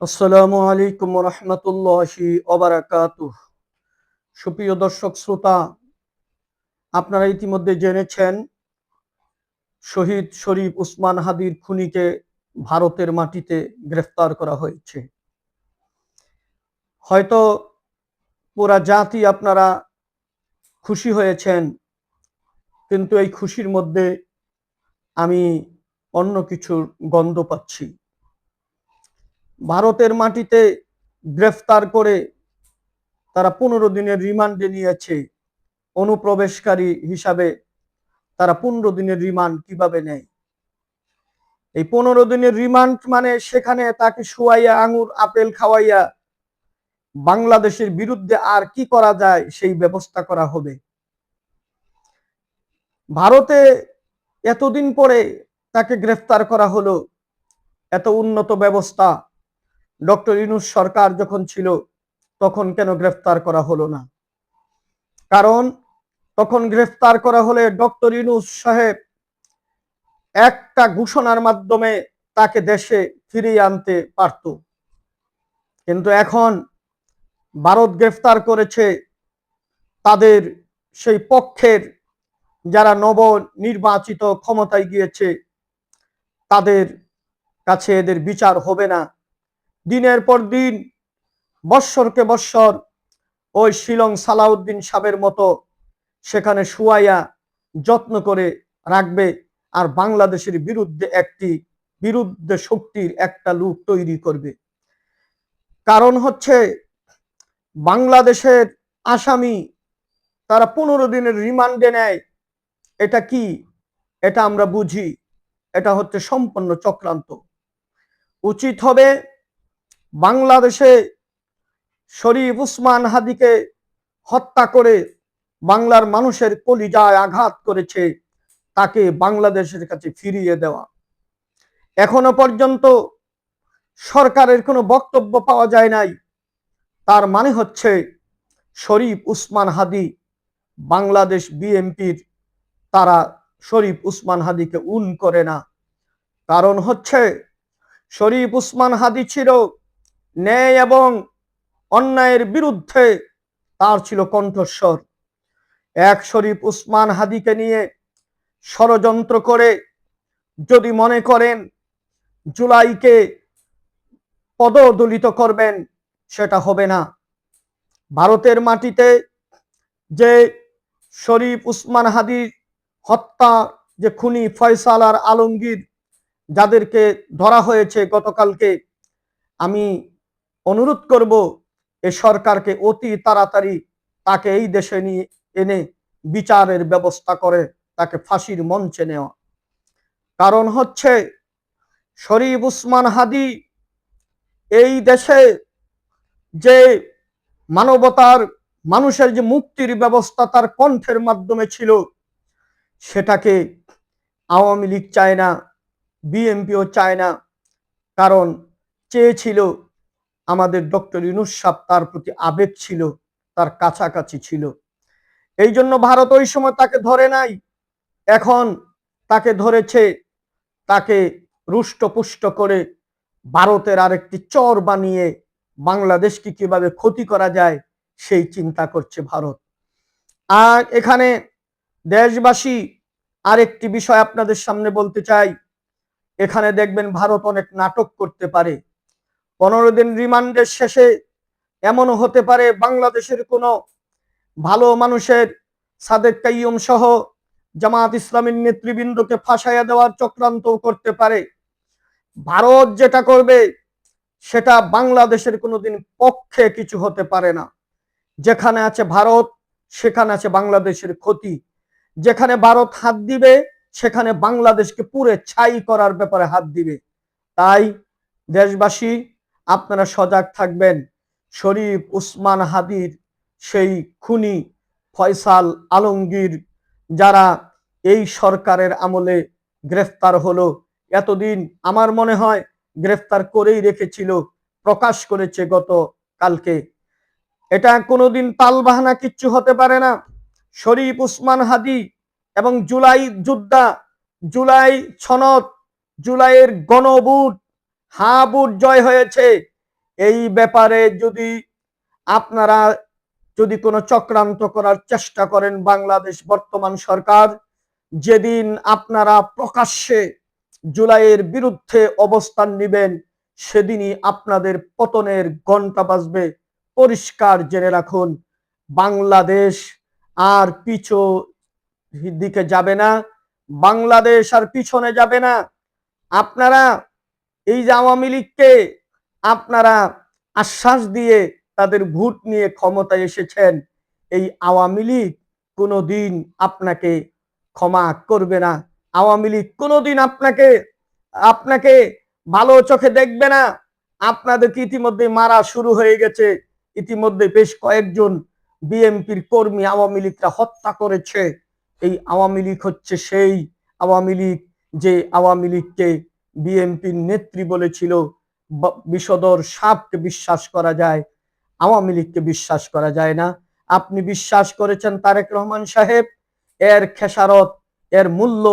আসসালামু আলাইকুম রহমতুল্লাহি ওবারাকাতুহ। সুপ্রিয় দর্শক শ্রোতা, আপনারা ইতিমধ্যে জেনেছেন শহীদ শরীফ উসমান হাদির খুনিকে ভারতের মাটিতে গ্রেফতার করা হয়েছে। হয়তো পুরা জাতি আপনারা খুশি হয়েছেন, কিন্তু এই খুশির মধ্যে আমি অন্য কিছুর গন্ধ পাচ্ছি। ভারতের মাটিতে গ্রেফতার করে তারা 15 দিনের রিমান্ডে নিয়েছে। অনুপ্রবেশকারী হিসাবে তারা 15 দিনের রিমান্ড কিভাবে নেয়? এই 15 দিনের রিমান্ড মানে সেখানে তাকে শুয়াইয়া আঙুর আপেল খাওয়াইয়া বাংলাদেশের বিরুদ্ধে আর কি করা যায় সেই ব্যবস্থা করা হবে। ভারতে এতদিন পরে তাকে গ্রেফতার করা হলো, এত উন্নত ব্যবস্থা ডক্টর ইউনূস সরকার যখন ছিল তখন কেন গ্রেফতার করা হলো না? কারণ তখন গ্রেফতার করা হলে ডক্টর ইউনূস সাহেব একটা ঘোষণার মাধ্যমে তাকে দেশে ফিরিয়ে আনতে পারত। কিন্তু এখন ভারত গ্রেফতার করেছে তাদের সেই পক্ষের যারা নব নির্বাচিত ক্ষমতায় গিয়েছে, তাদের কাছে এদের বিচার হবে না। দিনের পর দিন, বৎসরকে বৎসর ওই শিলং সালাউদ্দিন সাহেবের মতো সেখানে শুয়াইয়া যত্ন করে রাখবে, আর বাংলাদেশের বিরুদ্ধে বিরুদ্ধে শক্তির একটা লুক তৈরি করবে। কারণ হচ্ছে বাংলাদেশের আসামি তারা 15 দিনের রিমান্ডে নেয়। এটা কি? এটা আমরা বুঝি, এটা হচ্ছে সম্পূর্ণ চক্রান্ত। উচিত হবে বাংলাদেশে শরীফ উসমান হাদিকে হত্যা করে বাংলার মানুষের কলিজায় আঘাত করেছে, তাকে বাংলাদেশের কাছে ফিরিয়ে দেওয়া। এখনো পর্যন্ত সরকারের কোনো বক্তব্য পাওয়া যায় নাই। তার মানে হচ্ছে শরীফ উসমান হাদি, বাংলাদেশ বিএনপির তারা শরীফ উসমান হাদিকে করে না। কারণ হচ্ছে শরীফ উসমান হাদি ছিল ন্যায় এবং অন্যায়ের বিরুদ্ধে, তার ছিল কণ্ঠস্বর। এক শরীফ উসমান হাদিকে নিয়ে ষড়যন্ত্র করে যদি মনে করেন জুলাইকে পদদলিত করবেন, সেটা হবে না। ভারতের মাটিতে যে শরীফ উসমান হাদির হত্যা, যে খুনি ফয়সাল আর আলমগীর যাদেরকে ধরা হয়েছে গতকালকে, আমি অনুরোধ করব এ সরকারকে অতি তাড়াতাড়ি তাকে এই দেশে নিয়ে এনে বিচারের ব্যবস্থা করে তাকে ফাঁসির মঞ্চে নেওয়া। কারণ হচ্ছে শরীফ উসমান হাদি এই দেশে যে মানবতার মানুষের যে মুক্তির ব্যবস্থা তার কণ্ঠের মাধ্যমে ছিল, সেটাকে আওয়ামী লীগ চায় না, বিএনপিও চায় না। কারণ চেয়েছিল আমাদের ডক্টর ইউনূস সাহেব, তার প্রতি আবেগ ছিল, তার কাছাকাছি ছিল। এই জন্য ভারত ওই সময় তাকে ধরে নাই, এখন তাকে ধরেছে। তাকে রুষ্টপুষ্ট করে ভারতের আরেকটি চর বানিয়ে বাংলাদেশকে কিভাবে ক্ষতি করা যায় সেই চিন্তা করছে ভারত। আর এখানে দেশবাসী আরেকটি বিষয় আপনাদের সামনে বলতে চাই। এখানে দেখবেন ভারত অনেক নাটক করতে পারে। 15 দিন রিমান্ডের শেষে এমনও হতে পারে বাংলাদেশের কোনো ভালো মানুষের সাদেক কাইয়ুম সহ জামাত ইসলামীর নেতৃবৃন্দকে ফাঁসাইয়া দেওয়ার চক্রান্ত করতে পারে। ভারত যেটা করবে সেটা বাংলাদেশের কোনোদিন পক্ষে কিছু হতে পারে না। যেখানে আছে ভারত সেখানে আছে বাংলাদেশের ক্ষতি। যেখানে ভারত হাত দিবে সেখানে বাংলাদেশকে পুরে ছাই করার ব্যাপারে হাত দিবে। তাই দেশবাসী আপনারা সজাগ থাকবেন। শরীফ উসমান হাদির সেই খুনি ফয়সাল আলমগীর যারা এই সরকারের আমলে গ্রেফতার হলো, এতদিন আমার মনে হয় গ্রেফতার করেই রেখেছিল, প্রকাশ করেছে গত কালকে। এটা কোনোদিন তালবাহানা কিচ্ছু হতে পারে না। শরীফ উসমান হাদি এবং জুলাই যোদ্ধা, জুলাই সনদ, জুলাইয়ের গণভোট, হা ভোট জয় হয়েছে, এই ব্যাপারে যদি আপনারা যদি কোনো চক্রান্ত করার চেষ্টা করেন, বাংলাদেশ বর্তমান সরকার যেদিন আপনারা প্রকাশ্যে জুলাইয়ের বিরুদ্ধে অবস্থান নেবেন, সেদিনই আপনাদের পতনের ঘন্টা বাজবে। পরিষ্কার জেনে রাখুন, বাংলাদেশ আর পিছু দিকে যাবে না, বাংলাদেশ আর পিছনে যাবে না। আপনারা এই যে আওয়ামী লীগকে আপনারা আশ্বাস দিয়ে তাদের ভোট নিয়ে ক্ষমতায় এসেছেন, এই আওয়ামী লীগ কোনোদিন আপনাকে ক্ষমা করবে না। আওয়ামী লীগ কোনোদিন আপনাকে আপনাকে ভালো চোখে দেখবে না। আপনাদেরকে ইতিমধ্যে মারা শুরু হয়ে গেছে। ইতিমধ্যে বেশ কয়েকজন বিএনপির কর্মী আওয়ামী লীগরা হত্যা করেছে। এই আওয়ামী লীগ হচ্ছে সেই আওয়ামী লীগ যে আওয়ামী লীগকে বিএনপির নেত্রী বলেছিল বিষধর সাপকে বিশ্বাস করা যায়, আওয়ামী লীগকে বিশ্বাস করা যায় না। আপনি বিশ্বাস করেছেন তারেক রহমান সাহেব, এর খেসারত, এর মূল্য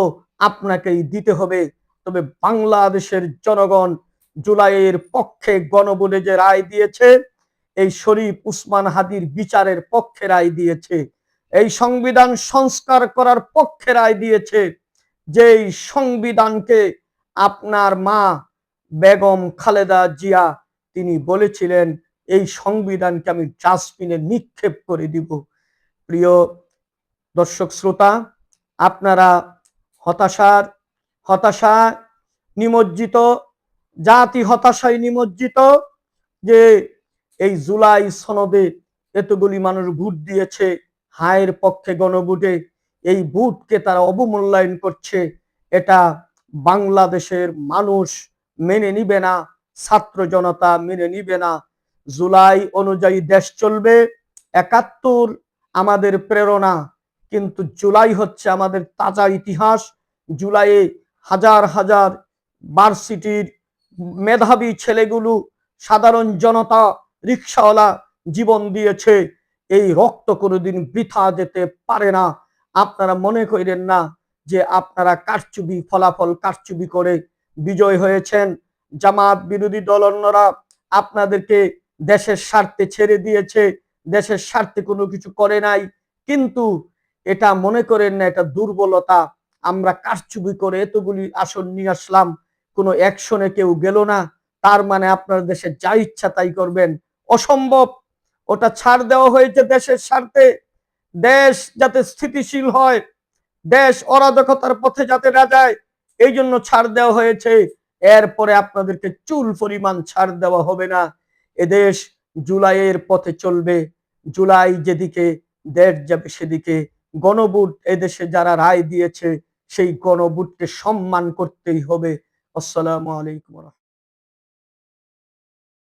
আপনাকেই দিতে হবে। তবে বাংলাদেশের জনগণ জুলাইয়ের পক্ষে গণভোটে যে রায় দিয়েছে, এই শরীফ উসমান হাদির বিচারের পক্ষে রায় দিয়েছে, এই সংবিধান সংস্কার করার পক্ষে রায় দিয়েছে, যেই সংবিধানকে আপনার মা বেগম খালেদা জিয়া তিনি বলেছিলেন এই সংবিধানকে আমি ডাস্টবিনে নিক্ষেপ করে দিব। প্রিয় দর্শক শ্রোতা, আপনারা হতাশা নিমজ্জিত, জাতি হতাশায় নিমজ্জিত যে এই জুলাই সনদে এতগুলি মানুষ ভোট দিয়েছে হায়ের পক্ষে গণভোটে, এই ভোটকে তারা অবমূল্যায়ন করছে। এটা বাংলাদেশের মানুষ মেনে নিবে না, ছাত্র জনতা মেনে নিবে না। জুলাই অনুযায়ী দেশ চলবে, ৭১ আমাদের প্রেরণা, কিন্তু জুলাই হচ্ছে আমাদের তাজা ইতিহাস। জুলাইয়ে হাজার হাজার ভার্সিটির মেধাবী ছেলেগুলো, সাধারণ জনতা, রিক্সাওয়ালা জীবন দিয়েছে। এই রক্ত কোনোদিন বৃথা যেতে পারে না। আপনারা মনে করেন না যে আপনারা কারচুপি, ফলাফল কারচুপি করে বিজয় হয়েছেন। জামাত বিরোধী দল অন্যরা আপনাদেরকে দেশের স্বার্থে ছেড়ে দিয়েছে, দেশের স্বার্থে কোনো কিছু করে নাই। কিন্তু এটা মনে করেন না এটা দুর্বলতা। আমরা কারচুপি করে এতগুলি আসন নিয়ে আসলাম, কোনো অ্যাকশনে কেউ গেল না, তার মানে আপনার দেশে যা ইচ্ছা তাই করবেন, অসম্ভব। ওটা ছাড় দেওয়া হয়েছে দেশের স্বার্থে, দেশ যাতে স্থিতিশীল হয়, দেশ অরাজকতার পথে যাতে না যায়, এই জন্য ছাড় দেওয়া হয়েছে। এরপরে আপনাদেরকে চুল পরিমাণ ছাড় দেওয়া হবে না। এদেশ জুলাইয়ের পথে চলবে, জুলাই যেদিকে দেশ যাবে সেদিকে। গণভোট এদেশে যারা রায় দিয়েছে সেই গণভোটকে সম্মান করতেই হবে। আসসালামু আলাইকুম।